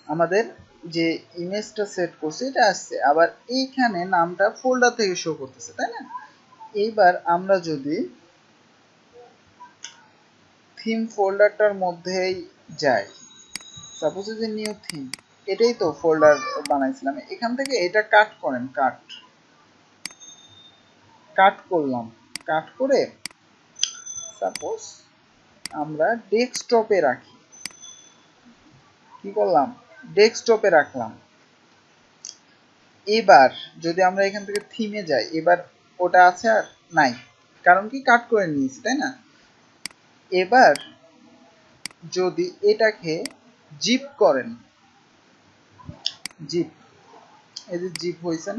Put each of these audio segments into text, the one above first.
আমাদের যে ইমেজটা সেট করছি এটা আসছে, আবার এইখানে নামটা ফোল্ডার থেকে শো করতেছে, তাই না? এইবার আমরা যদি থিম ফোল্ডারটার মধ্যেই যাই, সাপোজ যে নিউ থিম, এটাই তো ফোল্ডার বানাইছিলাম, এখান থেকে এটা কাট করেন, কাট করলাম, কাট করে সাপোজ আমরা ডেস্কটপে রাখি, কি করলাম, ডেস্কটপে রাখলাম। এবার যদি আমরা এখান থেকে থিমে যাই, এবার ওটা আছে আর নাই, কারণ কি কাট করে নিয়েছি, তাই না? এবার যদি এটাকে জিপ করেন, জিপ, এই যে জিপ হয়েছেন,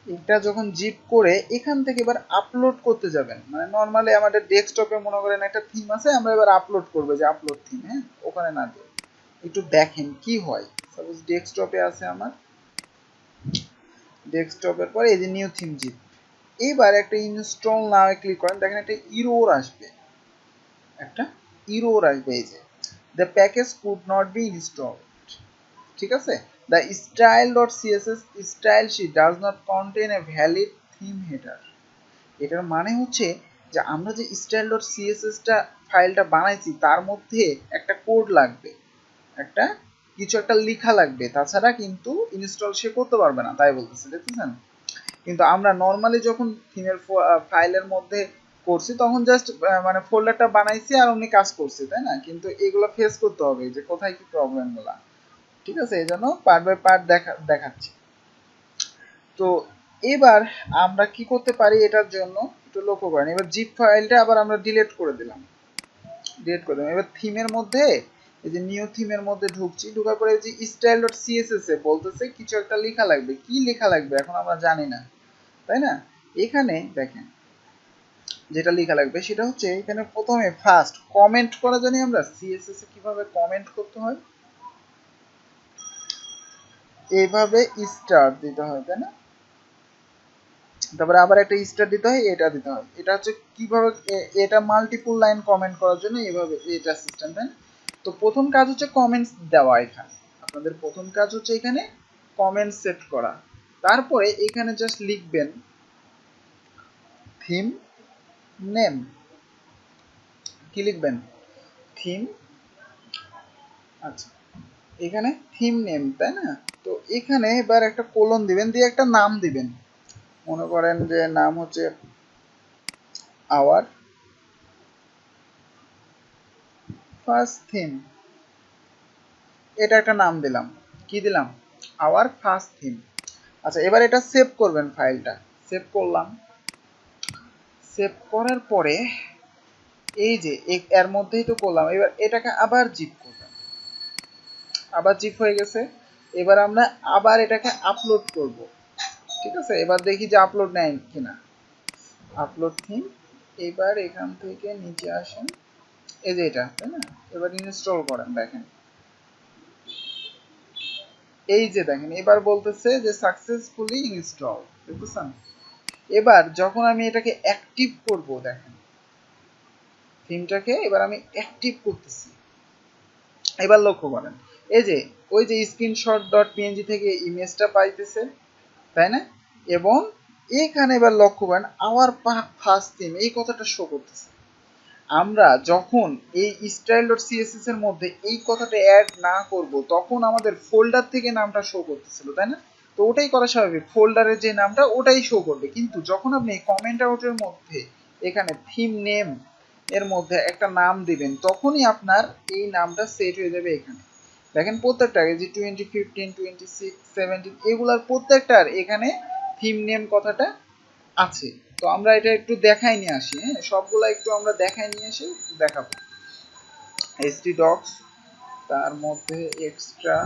এটা যখন জিপ করে এখান থেকে এবার আপলোড করতে যাবেন, মানে নর্মালি আমাদের ডেস্কটপে মনে করেন একটা থিম আছে, আমরা এবার আপলোড করবো, যে আপলোড থিম, হ্যাঁ, ওখানে না দিয়ে একটু দেখেন কি হয়। সাপোজ ডেস্কটপে আছে আমার, ডেস্কটপের পরে এই যে নিউ থিম জিপ, এইবার একটা ইনস্টল নাও ক্লিক করেন, দেখেন একটা ইরোর আসবে, একটা ইরোর আসবে, এই যে the package could not be install, ঠিক আছে, the style.css style sheet does not contain a valid theme header. এটার মানে হচ্ছে যে আমরা যে style.css ফাইলটা বানাইছি তার মধ্যে একটা কোড লাগবে, একটা কিছু একটা লেখা লাগবে, তাছাড়া কিন্তু ইনস্টল সে করতে পারবে না, তাই বলতেছে, দেখতেছেন? কিন্তু আমরা নর্মালি যখন থিমের ফাইলের মধ্যে করছি তখন জাস্ট মানে ফোল্ডারটা বানাইছি আর অমনি কাজ করছি, তাই না? কিন্তু এগুলো ফেস করতে হবে যে কোথায় কি প্রবলেমগুলো, ঠিক আছে? এই জন্য পার্ট বাই পার্ট দেখাচ্ছি। তো এবার আমরা কি করতে পারি এটার জন্য একটু লক্ষ্য করেন, এবার জিপ ফাইলটা আবার আমরা ডিলিট করে দিলাম, এবার থিমের মধ্যে এই যে নিউ থিমের মধ্যে ঢুকছি, ঢোকার পরে যে style.css এ বলতেছে কিছু একটা লেখা লাগবে, কি লেখা লাগবে এখন আমরা জানি না, তাই না? এখানে দেখেন যেটা লেখা লাগবে সেটা হচ্ছে, এখানে প্রথমে ফার্স্ট কমেন্ট করা, জানি আমরা সিএসএস এ কিভাবে কমেন্ট করতে হয়, এইভাবে স্টার দিতে হয়, তাই না? তারপরে আবার একটা স্টার দিতে হয়, এটা দিতে হয়, এটা হচ্ছে কিভাবে, এটা মাল্টিপল লাইন কমেন্ট করার জন্য এইভাবে এটা সিস্টেম, তাই না? তো প্রথম কাজ হচ্ছে কমেন্টস দেওয়া, এখানে আপনাদের প্রথম কাজ হচ্ছে এখানে কমেন্ট সেট করা, তারপরে এখানে জাস্ট লিখবেন থিম নেম, কি লিখবেন, থিম, আচ্ছা এখানে থিম নেম, তাই না? তো এখানে এবার একটা কোলন দিবেন, দিয়ে একটা নাম দিবেন, মনে করেন যে নাম হচ্ছে আওয়ার ফার্স্ট থিম, এটা একটা নাম দিলাম, কি দিলাম, আওয়ার ফার্স্ট থিম। আচ্ছা এবার এটা সেভ করবেন, ফাইলটা সেভ করলাম, সেভ করার পরে এই যে এর মধ্যেই তো করলাম, এবার এটাকে আবার জিপ করবেন, আবার জিপ হয়ে গেছে, এবার আমরা আবার এটাকে আপলোড করব, ঠিক আছে? এবার দেখি যে আপলোড নেয় কিনা, আপলোড থিম, এবার এখান থেকে নিচে আসেন, এই যে এটা, তাই না? এবার ইনস্টল করেন, দেখেন এই যে দেখেন এবার বলতেছে যে সাকসেসফুলি ইনস্টল, দেখতেছেন? এবার যখন আমি এটাকে অ্যাক্টিভ করব, দেখেন থিমটাকে এবার আমি অ্যাক্টিভ করতেছি, এবার লক্ষ্য করেন এই যে ওই যে স্ক্রিনশট ডট পিএনজি থেকে ইমেজটা পাইতেছে, তাই না? এবং এখানে এবার লক্ষ্য করেন আওয়ার ফার্স্ট থিম এই কথাটা শো করতেছে। আমরা যখন এই style.css এর মধ্যে এই কথাটা অ্যাড না করব তখন আমাদের ফোল্ডার থেকে নামটা শো করতেছিল, তাই না? তো ওটাই করা স্বাভাবিক, ফোল্ডারের যে নামটা ওটাই শো করবে, কিন্তু যখন আপনি কমেন্ট আউটের মধ্যে এখানে থিম নেম এর মধ্যে একটা নাম দিবেন তখনই আপনার এই নামটা সেট হয়ে যাবে। এখানে দেখেন প্রত্যেকটা যে 2015 26 17 এগুলার প্রত্যেকটার এখানে থিম নেম কথাটা আছে। তো আমরা এটা একটু দেখাই নিয়ে আসি, হ্যাঁ সবগুলা একটু আমরা দেখাই নিয়ে এসে দেখাবো। এইচটি ডক্স, তার মধ্যে extra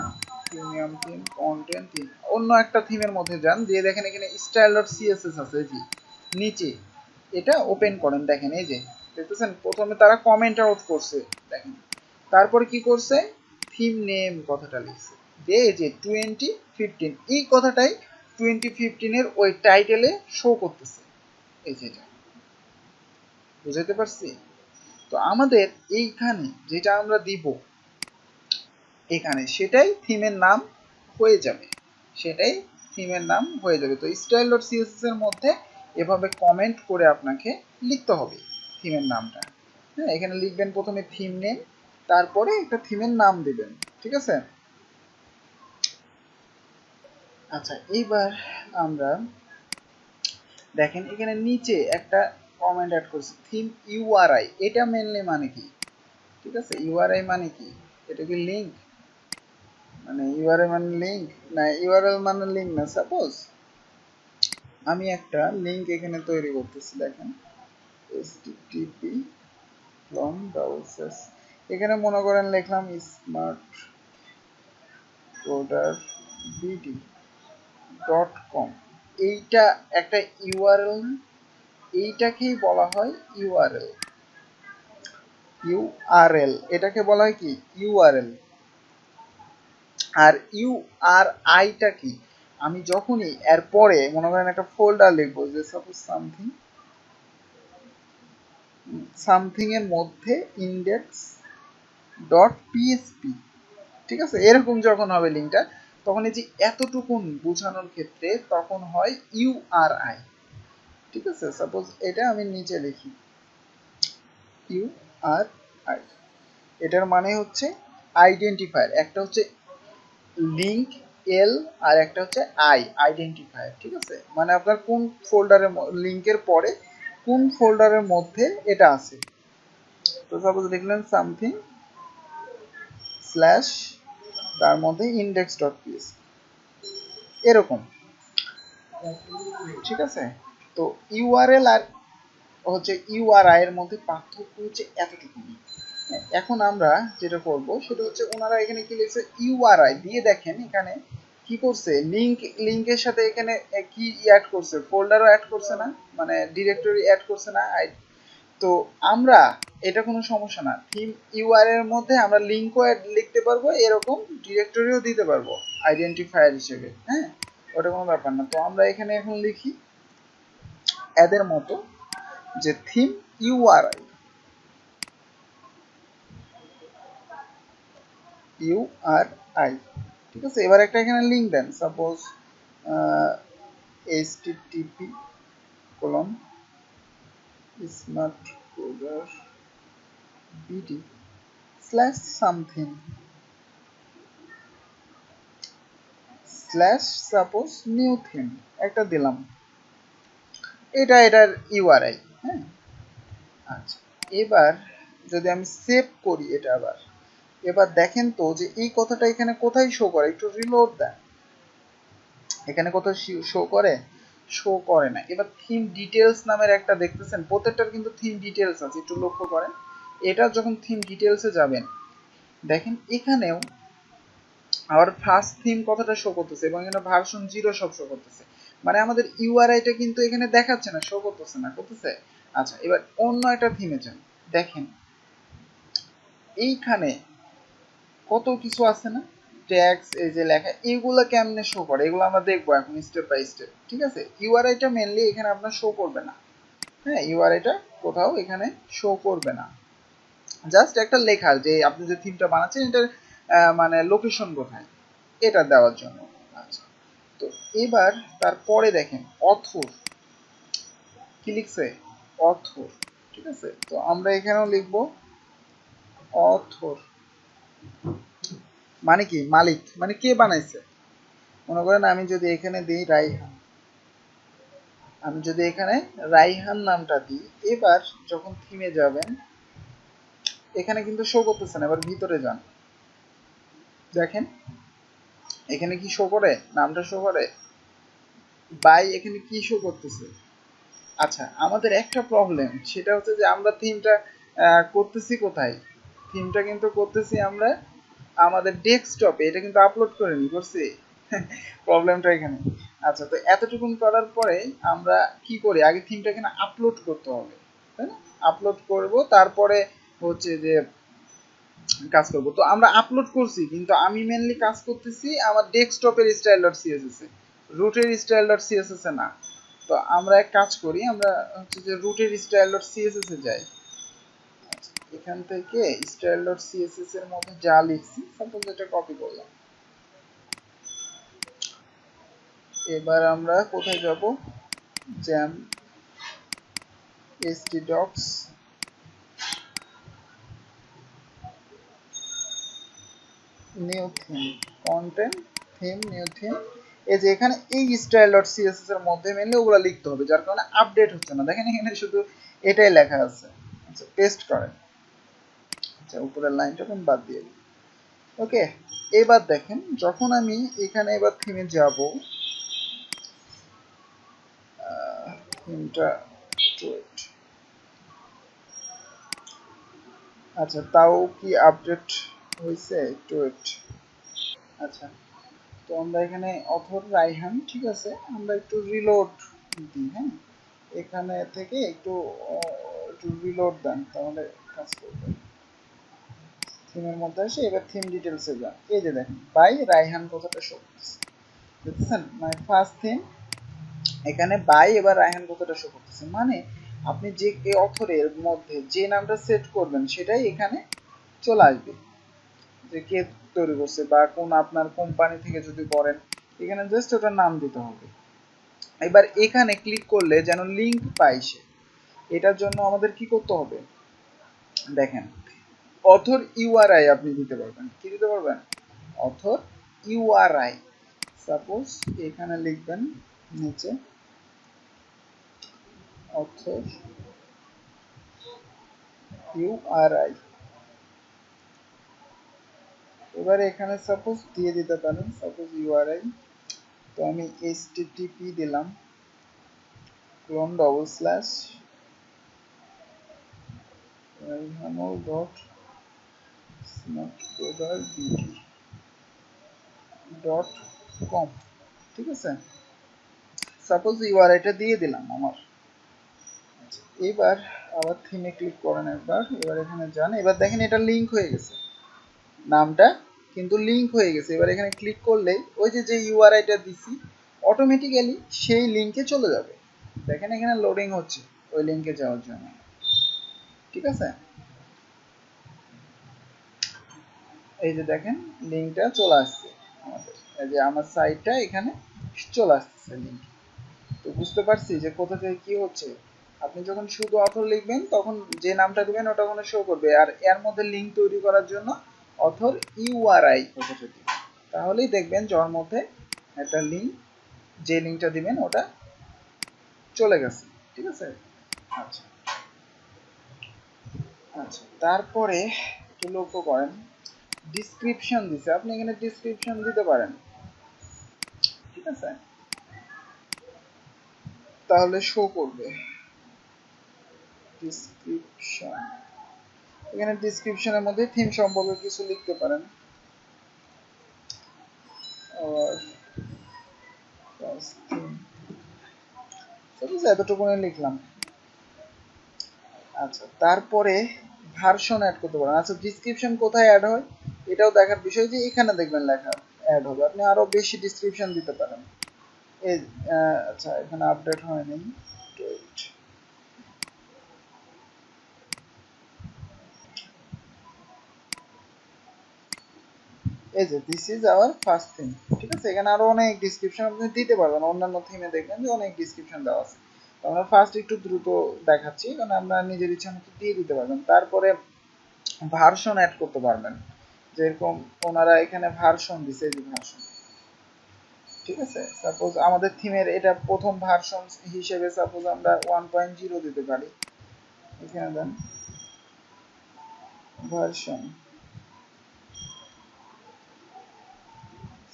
premium theme, content theme, অন্য একটা থিমের মধ্যে যান, দিয়ে দেখেন এখানে style.css আছে, জি নিচে এটা ওপেন করেন, দেখেন এই যে দেখতেছেন প্রথমে তারা কমেন্ট আউট করছে, দেখেন তারপরে কি করছে, থিম নেম কথাটা লিখছে, যে এই যে 2015 এই কথাটাই 2015 এর ওই টাইটেলে শো করতেছে, এই যে এটা বুঝাতে পারছি? তো আমাদের এইখানে যেটা আমরা দিব এখানে সেটাই থিমের নাম হয়ে যাবে, সেটাই থিমের নাম হয়ে যাবে। তো স্টাইল ডট সিএসএস এর মধ্যে এভাবে কমেন্ট করে আপনাকে লিখতে হবে থিমের নামটা। হ্যাঁ, এখানে লিখবেন প্রথমে থিম নেম, তারপরে একটা থিমের নাম দিবেন, ঠিক আছে। আচ্ছা, এইবার আমরা দেখেন এখানে নিচে একটা কমেন্ট অ্যাড করছি থিম ইউআরআই। এটা মেনলি মানে কি, ঠিক আছে, ইউআরআই মানে কি, এটা কি লিঙ্ক, মানে ইউআরএল মানে লিঙ্ক না, ইউআরএল মানে লিঙ্ক না। সাপোজ আমি একটা লিঙ্ক এখানে তৈরি করতেছি, দেখেন http from browsers, এখানে মনে করেন লিখলাম স্মার্ট কোডার bd.com, এইটা একটা ইউআরএল না, এইটাকেই বলা হয় ইউআরএল। ইউআরএল এটাকে বলা হয় কি ইউআরএল। আর ইউআরআইটা কি, আমি যখনই এর পরে মনে করেন একটা ফোল্ডার লিখবো, যে সাপোজ সামথিং, সামথিং এর মধ্যে ইন্ডেক্স ডট পিএসপি, ঠিক আছে, এরকম যখন হবে লিঙ্কটা, তখন এই যে এতটুকুন বোঝানোর ক্ষেত্রে তখন হয় ইউআরআই, ঠিক আছে। সাপোজ এটা আমি নিচে লিখি ইউআরআই, এটার মানে হচ্ছে আইডেন্টিফায়ার, একটা হচ্ছে লিঙ্ক এল আর একটা হচ্ছে আইডেন্টিফায়ার, ঠিক আছে, মানে আপনার কোন ফোল্ডারের লিঙ্কের পরে কোন ফোল্ডারের মধ্যে এটা আছে। তো সাপোজ লিখলেন সামথিং স্ল্যাশ তার মধ্যে ইন্ডেক্স ডট পিএসপি, এরকম, ঠিক আছে। তো ইউআরএল আর হচ্ছে ইউআরআই এর মধ্যে পার্থক্য হচ্ছে এতটুকু। এখন আমরা যেটা করব সেটা হচ্ছে ওনারা এখানে কি লিখছে ইউআরআই দিয়ে, দেখেন এখানে কি করছে, লিংকের সাথে এখানে কি অ্যাড করছে, ফোল্ডারও অ্যাড করছে না, মানে ডিরেক্টরি অ্যাড করছে না। তো আমরা এটা কোনো সমস্যা না, থিম ইউআরএল এর মধ্যে আমরা লিংকও লিখতে পারবো, এরকম ডিরেক্টরিও দিতে পারবো আইডেন্টিফায়ার হিসেবে, হ্যাঁ, ওটা কোনো ব্যাপার না। তো আমরা এখানে এখন লিখি এদের মতো যে থিম ইউআরআই, ইউআরআই, ঠিক আছে। এবার একটা এখানে লিঙ্ক দেন, suppose http colon smart coder bd slash something slash suppose new theme, একটা দিলাম, এটা এটার ইউআরআই, হ্যাঁ। আচ্ছা, এবার যদি আমি সেভ করি এটা আবার, এবার দেখেন তো যে এই কথাটা এখানে কোথায় শো করে, একটু রিলোড দেন, এখানে কোথাও শো করে, শো করে না। এবার থিম ডিটেলস নামের একটা দেখতেছেন, প্রত্যেকটার কিন্তু থিম ডিটেলস আছে, একটু লক্ষ্য করেন। এটা যখন থিম ডিটেলসে যাবেন, দেখেন এখানেও আবার ফার্স্ট থিম কথাটা শো করতেছে এবং এখানে ভার্সন 0 সব শো করতেছে, মানে আমাদের ইউআরআইটা কিন্তু এখানে দেখাচ্ছে না, শো করতেছে না, করতেছে। আচ্ছা, এবার অন্য একটা থিমে যান, দেখেন এইখানে কত কিছু আছে না, ট্যাক্স, এই যে লেখা, এগুলো কেমনে শো করে, এগুলো আমরা দেখবো এখন স্টেপ বাই স্টেপ, ঠিক আছে। ইউআরআইটা মেনলি এখানে আপনার শো করবে না, হ্যাঁ, ইউআরআইটা কোথাও এখানে শো করবে না, জাস্ট একটা লেখা যে আপনি যে থিমটা বানাচ্ছেন এটার মানে লোকেশন কোথায়, এটা দেওয়ার জন্য। আচ্ছা, তো এবার তারপরে দেখেন অথর কি লিখছে, অথর, ঠিক আছে। তো আমরা এখানেও লিখবো অথর, মানে কি মালিক, মানে কে বানাইছে। মনে করেন আমি যদি এখানে দিই রাইহান, আমি যদি এখানে রাইহান নামটা দিই, এবার যখন থিমে যাবেন এখানে কিন্তু শো করতেছে না। এবার ভিতরে যান, দেখেন এখানে কি শো করে, নামটা শো করে, বাই এখানে কি শো করতেছে। আচ্ছা, আমাদের একটা প্রবলেম সেটা হচ্ছে যে আমরা থিমটা করতেছি কোথায়, থিমটা কিন্তু করতেছি আমরা আমাদের ডেস্কটপে, এটা কিন্তু আপলোড করে নি করছি প্রবলেমটা এখানে। আচ্ছা, তো এতটুকুন করার পরে আমরা কি করি, আগে থিমটা এখানে আপলোড করতে হবে, তাই না, আপলোড করব, তারপরে হচ্ছে যে কাজ করব। তো আমরা আপলোড করছি, কিন্তু আমি মেনলি কাজ করতেছি আমার ডেস্কটপের স্টাইল ডট সিএসএস এ, রুটের স্টাইল ডট সিএসএস এ না। তো আমরা এক কাজ করি, আমরা হচ্ছে যে রুটের স্টাইল ডট সিএসএস এ যাই, এখান থেকে style.css এর মধ্যে যা লিখছি সাপোজ এটা কপি করলাম। এবার আমরা কোথায় যাব, jam htdocs new theme content theme new theme. এই যে এখানে এই style.css এর মধ্যে মেনলি ওগুলো লিখতে হবে, যার কারণে আপডেট হচ্ছে না। দেখেন এখানে শুধু এটাই লেখা আছে। আচ্ছা পেস্ট করেন, আচ্ছা উপরের লাইনটা আমি বাদ দিয়ে দিই। ওকে, এবার দেখেন যখন আমি এখানে এবার থিমে যাব, থিমটা আচ্ছা তাও কি আপডেট হয়েছে, একটু ওয়েট। আচ্ছা তো আমরা এখানে অথর রাইহান, ঠিক আছে, আমরা একটু রিলোড দিই। হ্যাঁ, এখানে থেকে একটু একটু রিলোড দেন, তাহলে কাজ করবে। থিমের মধ্যে আসে, এবার থিম ডিটেলসে যান। এই যে দেখেন বাই রাইহান কথাটা শো করতেছে, দেখতেছেন মানে ফার্স্ট থিম এখানে বাই, এবার রাইহান কথাটা শো করতেছে। মানে আপনি যে অথরের মধ্যে যে নামটা সেট করবেন সেটাই এখানে চলে আসবে, যে কে তৈরি করছে বা কোন আপনার কোম্পানি থেকে যদি করেন এখানে জাস্ট ওটার নাম দিতে হবে। এবার এখানে ক্লিক করলে যেন লিংক পাই সে, এটার জন্য আমাদের কি করতে হবে দেখেন, অথর ইউআরআই আপনি দিতে পারবেন। কি দিতে পারবেন? Author URI. সাপোজ এখানে লিখবেন নিচে অথর ইউআরআই। এবারে এখানে সাপোজ দিয়ে দিতে পারেন সাপোজ ইউআরআই। তো আমি http দিলাম ক্লোন ডবল স্ল্যাশ raihano.snapcoder.com, ঠিক আছে। সাপোজ ইউআরআইটা দিয়ে দিলাম আমার। এবার আবার থিমে ক্লিক করেন একবার, এবার এখানে যান, এবার দেখেন এটা লিংক হয়ে গেছে, নামটা কিন্তু লিংক হয়ে গেছে। এবার এখানে ক্লিক করলেই ওই যে যে ইউআরআইটা দিছি অটোমেটিক্যালি সেই লিংকে চলে যাবে। দেখেন এখানে লোডিং হচ্ছে ওই লিংকে যাওয়ার জন্য, ঠিক আছে। এই যে দেখেন লিংকটা চলে আসছে আমাদের, এই যে আমার সাইটটা এখানে চলে আসছে লিংক। তো বুঝতে পারছি যে কোথা থেকে কি হচ্ছে। আপনি যখন শুধু অথর লিখবেন তখন যে নামটা দিবেন ওটা ওখানে শো করবে, আর এর মধ্যে লিংক তৈরি করার জন্য অথর ইউআরআই কথাটা দিবেন, তাহলেই দেখবেন যার মধ্যে একটা লিংক, যে লিংকটা দিবেন ওটা চলে গেছে, ঠিক আছে। আচ্ছা আচ্ছা তারপরে একটু লক্ষ্য করেন ডিসক্রিপশন দিছে, আপনি এখানে ডিসক্রিপশন দিতে পারেন, ঠিক আছে, তাহলে শো করবে ডিসক্রিপশন। এখানে ডিসক্রিপশনের মধ্যে থিম সম্পর্কে কিছু লিখতে পারেন, আর এতটুকুনি লিখলাম। আচ্ছা তারপরে ভার্সন অ্যাড করতে পারেন। আচ্ছা ডিসক্রিপশন কোথায় অ্যাড হয় এটাও দেখার বিষয়, যে এখানে দেখবেন লেখা অ্যাড হবে, আপনি আরো বেশি ডিসক্রিপশন দিতে পারেন। এই আচ্ছা এখানে আপডেট হয়নি, এই যে this is our first theme, ঠিক আছে। এখানে আরো অনেক ডিসক্রিপশন আপনি দিতে পারবেন, অন্যান্য থিমে দেখবেন যে অনেক ডিসক্রিপশন দেওয়া আছে। আমরা ফার্স্ট একটু দ্রুত দেখাচ্ছি কারণ আমরা নিজের ইচ্ছা মতো দিয়ে দিতে পারবেন। তারপরে ভার্সন অ্যাড করতে পারবেন, যেরকম ওনারা এখানে ভার্সন দিছে, এই যে ভার্সন, ঠিক আছে। সাপোজ আমাদের থিমের এটা প্রথম ভার্সন হিসেবে সাপোজ আমরা 1.0 দিতে পারি, এখানে দেন ভার্সন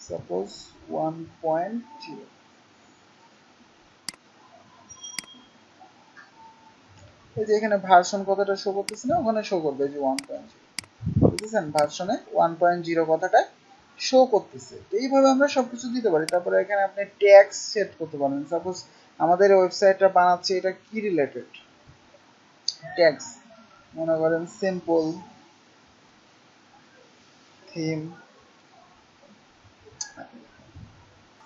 সাপোজ 1.0। এই যে এখানে ভার্সন কথাটা শো করতেছে না, ওখানে শো করবে যে 1.0, বুঝেছেন, ভার্সনে 1.0 কথাটা শো করতেছে। তো এইভাবে আমরা সবকিছু দিতে পারি। তারপরে এখানে আপনি ট্যাগস সেট করতে পারেন, সাপোজ আমাদের ওয়েবসাইটটা বানাচ্ছে এটা কি রিলেটেড, ট্যাগস মনে করেন simple theme,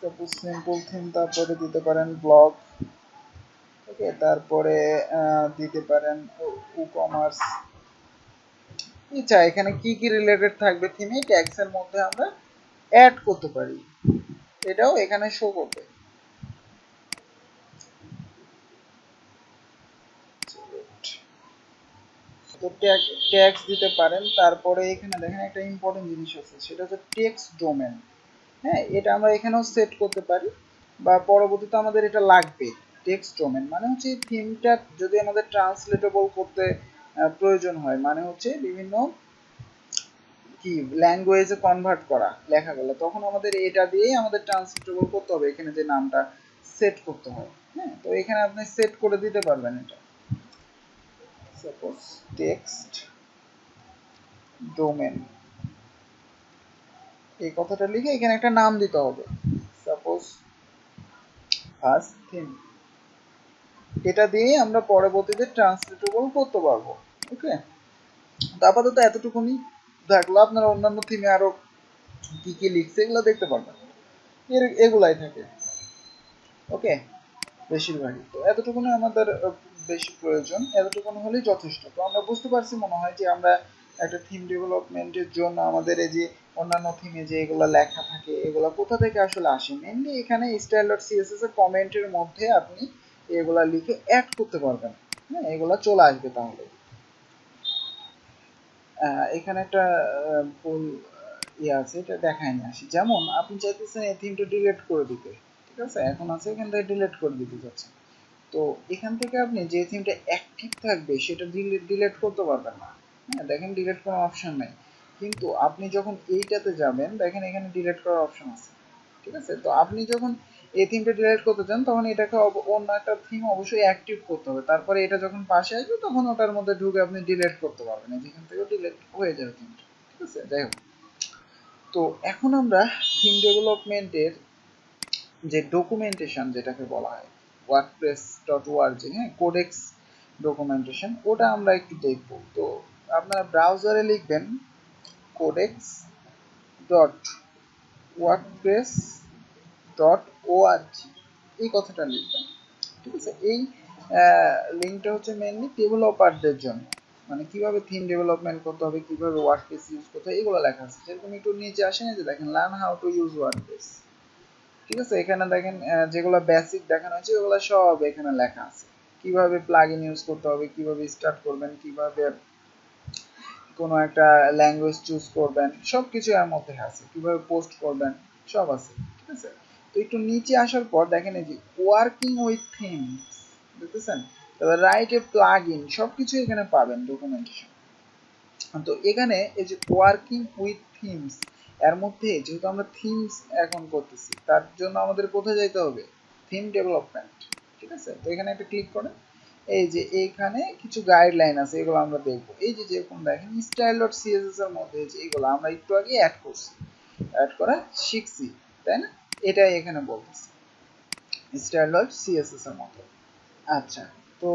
suppose simple theme, তারপরে দিতে পারেন ব্লগ, ওকে, তারপরে দিতে পারেন ই কমার্স, আচ্ছা এখানে কি কি রিলেটেড থাকবে থিমে ট্যাগস এর মধ্যে আমরা অ্যাড করতে পারি, এটাও এখানে শো করবে। তো ট্যাগস দিতে পারেন। তারপরে এখানে দেখেন একটা ইম্পর্টেন্ট জিনিস আছে, সেটা হচ্ছে টেক্সট ডোমেন। হ্যাঁ, এটা আমরা এখানেও সেট করতে পারি বা পরবর্তীতে আমাদের এটা লাগবে। টেক্সট ডোমেন মানে হচ্ছে থিমটা যদি আমাদের ট্রান্সলেটেবল করতে প্রয়োজন হয়, মানে হচ্ছে বিভিন্ন কি ল্যাঙ্গুয়েজে কনভার্ট করা লেখাগুলো, তখন আমাদের এটা দিয়েই আমাদের ট্রান্সলেটেবল করতে হবে, এখানে যে নামটা সেট করতে হয়। হ্যাঁ, তো এখানে আপনি সেট করে দিতে পারবেন এটা। সাপোজ টেক্সট ডোমেন এই কথাটা লিখে এখানে একটা নাম দিতে হবে, সাপোজ ফার্স্ট থিম। এটা দিয়ে আমরা পরবর্তীতে ট্রান্সলেটেবল করতে পারবো। ওকে, তো আপাতত এতটুকুনি থাকলো। আপনারা অন্যান্য থিমে আরো কি কি লিখছে এগুলো দেখতে পারবেন, এগুলাই থাকে। ওকে, বেশিরভাগই তো এতটুকুনি আমাদের বেশি প্রয়োজন, এতটুকুনি হলেই যথেষ্ট। তো আমরা বুঝতে পারছি মনে হয় যে আমরা একটা থিম ডেভেলপমেন্টের জন্য আমাদের এই যে অন্যান্য থিমে যে এগুলো লেখা থাকে এগুলো কোথা থেকে আসলে আসে। মেনলি এখানে style.css এর কমেন্টের মধ্যে আপনি এগুলা লিখে অ্যাড করতে পারবেন। হ্যাঁ, এগুলা চলে আসবে তাহলে। এখানে একটা ভুল ইয়ে আছে, এটা দেখায় নিয়ে আসি। যেমন আপনি চাইতেছেন এই থিমটা ডিলিট করে দিতে, ঠিক আছে, এখন আছে এখান থেকে ডিলিট করে দিতে চাচ্ছেন। তো এখান থেকে আপনি যে থিমটা অ্যাক্টিভ থাকবে সেটা ডিলিট করতে পারবেন না। হ্যাঁ, দেখেন ডিলিট করার অপশন নাই, কিন্তু আপনি যখন এইটাতে যাবেন দেখেন এখানে ডিলিট করার অপশন আছে। ঠিক আছে, তো আপনি যখন এই থিমটা ডিলিট করতে চান তখন এটাকে অন্য একটা থিম অবশ্যই অ্যাক্টিভ করতে হবে, তারপরে এটা যখন পাশে আসবে তখন ওটার মধ্যে ঢুকে আপনি ডিলিট করতে পারবেন, যেখান থেকে ডিলিট হয়ে যাবে থিমটা। ঠিক আছে, যাই হোক, তো এখন আমরা থিম ডেভেলপমেন্টের যে ডকুমেন্টেশন যেটাকে বলা হয় wordpress.org, হ্যাঁ, কোডেক্স ডকুমেন্টেশন, ওটা আমরা একটু দেখব। তো আপনারা ব্রাউজারে লিখবেন codex dot WordPress dot ORG, এই কথাটা লিখবেন। ঠিক আছে, এই লিঙ্কটা হচ্ছে মেইনলি ডেভেলপারদের জন্য, মানে কিভাবে থিম ডেভেলপমেন্ট করতে হবে, কিভাবে ওয়ার্ডপ্রেস ইউজ করতে হবে, এগুলো লেখা আছে। যেরকম একটু নিচে আসেন, যে দেখেন learn how to use WordPress. ঠিক আছে, এখানে দেখেন যেগুলো বেসিক দেখানো হয়েছে ওগুলো সব এখানে লেখা আছে। কিভাবে প্লাগইন ইউজ করতে হবে, কিভাবে স্টার্ট করবেন, কিভাবে কোনো একটা ল্যাঙ্গুয়েজ চুজ করবেন, সব কিছু এর মধ্যে আছে। কিভাবে পোস্ট করবেন, সব আছে। ঠিক আছে, তো একটু নিচে আসার পর দেখেন এই যে ওয়ার্কিং উইথ থিমস, দেখতেছেন, তারপর রাইট এ প্লাগইন, সবকিছু এখানে পাবেন ডকুমেন্টেশন। তো এখানে এই যে ওয়ার্কিং উইথ থিমস এর মধ্যে যেহেতু আমরা থিমস এখন করতেছি, তার জন্য আমাদের কোথায় যেতে হবে, থিম ডেভেলপমেন্ট। ঠিক আছে, তো এখানে একটা ক্লিক করেন। এই যে এইখানে কিছু গাইডলাইন আছে, এগুলো আমরা দেখবো। এই যে যেরকম দেখেন style.css এর মধ্যে যে এগুলো আমরা একটু আগে অ্যাড করছি, অ্যাড করা শিখছি, তাই না, এটাই এখানে বলতেছি style.css এর মতো। আচ্ছা, তো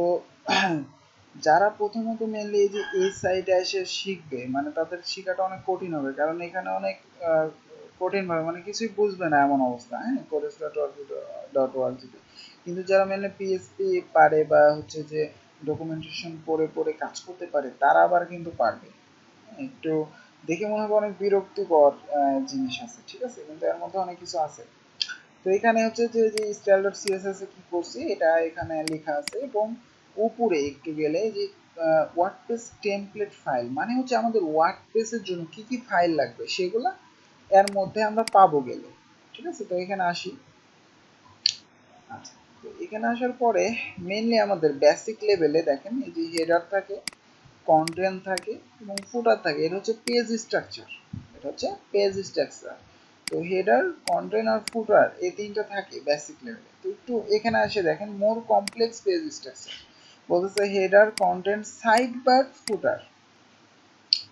যারা প্রথমত মেনলি এই যে এই সাইটে এসে শিখবে, মানে তাদের শেখাটা অনেক কঠিন হবে, কারণ এখানে অনেক কঠিন ভাবে মানে কিছুই বুঝবে না এমন অবস্থা। হ্যাঁ, codes.org, কিন্তু যারা মেনলি পিএইচপি পারে বা হচ্ছে যে ডকুমেন্টেশন পড়ে পড়ে কাজ করতে পারে, তারা আবার কিন্তু পারবে। একটু দেখে মনে হবে অনেক বিরক্তিকর জিনিস আছে, ঠিক আছে, কিন্তু এর মধ্যে অনেক কিছু আছে। তো এখানে হচ্ছে যে style.css এ কি করছি এটা এখানে লেখা আছে, এবং উপরে একটু গেলে যে ওয়ার্ডপ্রেস টেমপ্লেট ফাইল, মানে হচ্ছে আমাদের ওয়ার্ডপ্রেসের জন্য কি কি ফাইল লাগবে সেগুলা এর মধ্যে আমরা পাবো গেলে। ঠিক আছে, তো এখানে আসি। আচ্ছা, তো এখানে আসার পরে মেইনলি আমাদের বেসিক লেভেলে দেখেন এই যে হেডার থাকে, কন্টেন্ট থাকে এবং ফুটার থাকে। এটা হচ্ছে পেজ স্ট্রাকচার, এটা হচ্ছে পেজ স্ট্রাকচার। তো হেডার, কন্টেন্ট আর ফুটার এই তিনটা থাকে বেসিক লেভেলে। তো একটু এখানে এসে দেখেন মোর কমপ্লেক্স পেজ স্ট্রাকচার বলতেছে হেডার, কন্টেন্ট, সাইড বার, ফুটার।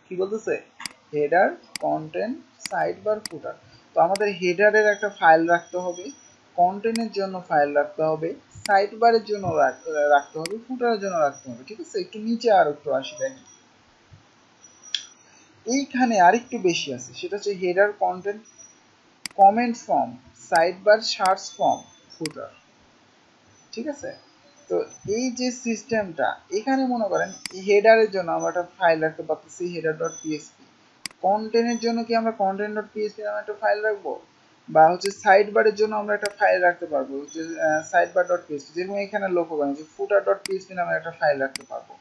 কি বলতেছে, হেডার, কন্টেন্ট, সাইড বার, ফুটার। তো আমাদের হেডারের একটা ফাইল রাখতে হবে, কন্টেন্টের জন্য ফাইল রাখতে হবে, সাইড বারের জন্য রাখতে হবে, ফুটারের জন্য রাখতে হবে। ঠিক আছে, একটু নিচে আর একটু আসি দেখেন, এইখানে আরেকটু বেশি আছে, সেটা হচ্ছে header, content, comment form, side bar, search form, footer. ঠিক আছে, তো এই যে সিস্টেমটা, এখানে মনে করেন হেডারের জন্য আমরা একটা ফাইল রাখতে পারতেছি header.php, কন্টেন্টের জন্য কি আমরা content.php নামে একটা ফাইল রাখবো, বা হচ্ছে সাইড বারের জন্য আমরা একটা ফাইল রাখতে পারবো যে sidebar.php, যেরকম এখানে লক্ষ্য করেন যে footer.php নামে একটা ফাইল রাখতে পারবো,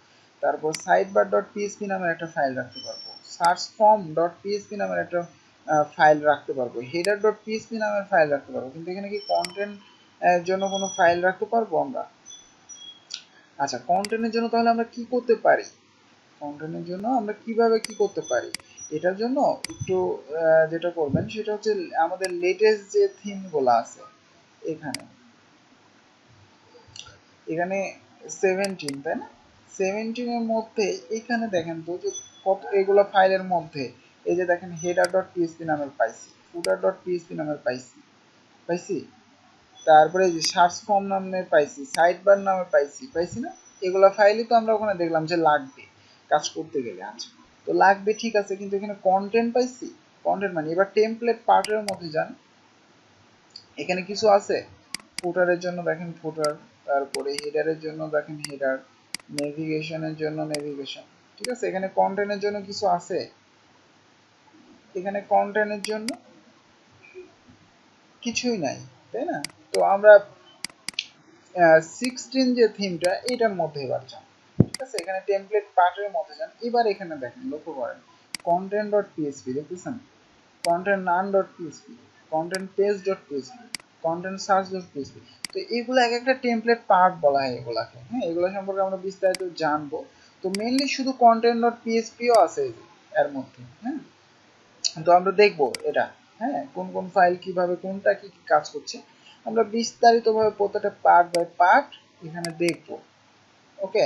তারপর sidebar.php নামে একটা ফাইল রাখতে পারবো, searchform.php নামের একটা ফাইল রাখতে পারবো, header.php নামের ফাইল রাখতে পারবো, কিন্তু এখানে কি কন্টেন্ট জন্য কোনো ফাইল রাখতে পারবো আমরা? আচ্ছা, কন্টেন্টের জন্য তাহলে আমরা কি করতে পারি, কন্টেন্টের জন্য আমরা কিভাবে কি করতে পারি, এটার জন্য একটু যেটা করবেন সেটা হচ্ছে আমাদের লেটেস্ট যে থিমগুলো আছে এখানে এখানে 17, তাই না, 17 এর মধ্যে এখানে দেখেন তো যে কত এগুলো ফাইলের মধ্যে, এই যে দেখেন header.php নামের পাইছি, footer.php নামের পাইছি পাইছি তারপরে এই যে সার্চ ফর্ম নামের পাইছি, সাইড বার নামে পাইছি পাইছি না, এগুলা ফাইলই তো আমরা ওখানে দেখলাম যে লাগবে কাজ করতে গেলে। আচ্ছা, তো লাগবে ঠিক আছে, কিন্তু এখানে কন্টেন্ট পাইছি, কন্টেন্ট মানে এবার টেমপ্লেট পার্টের মধ্যে যান, এখানে কিছু আছে ফুটারের জন্য দেখেন ফুটার, তারপরে হেডারের জন্য দেখেন হেডার, নেভিগেশনের জন্য নেভিগেশন, ঠিক আছে, এখানে কন্টেন্টের জন্য কিছু আছে, এখানে কন্টেন্টের জন্য কিছুই নাই, তাই না। তো আমরা 16 যে থিমটা এটার মধ্যে এবার যান, ঠিক আছে, এখানে টেমপ্লেট পার্টের মধ্যে যান, এবার এখানে দেখেন লক্ষ্য করেন content.php দেখতেছেন, content none.php, content page.php, content search.php, তো এগুলো এক একটা টেমপ্লেট পার্ট বলা হয় এগুলাকে, হ্যাঁ, এগুলো সম্পর্কে আমরা বিস্তারিত জানবো। তো মেইনলি শুধু content.php ও আছে এর মধ্যে, হ্যাঁ, তো আমরা দেখবো এটা, হ্যাঁ, কোন কোন ফাইল কিভাবে কোনটা কি কি কাজ করছে, আমরা বিস্তারিতভাবে প্রত্যেকটা পার্ট বাই পার্ট এখানে দেখবো। ওকে।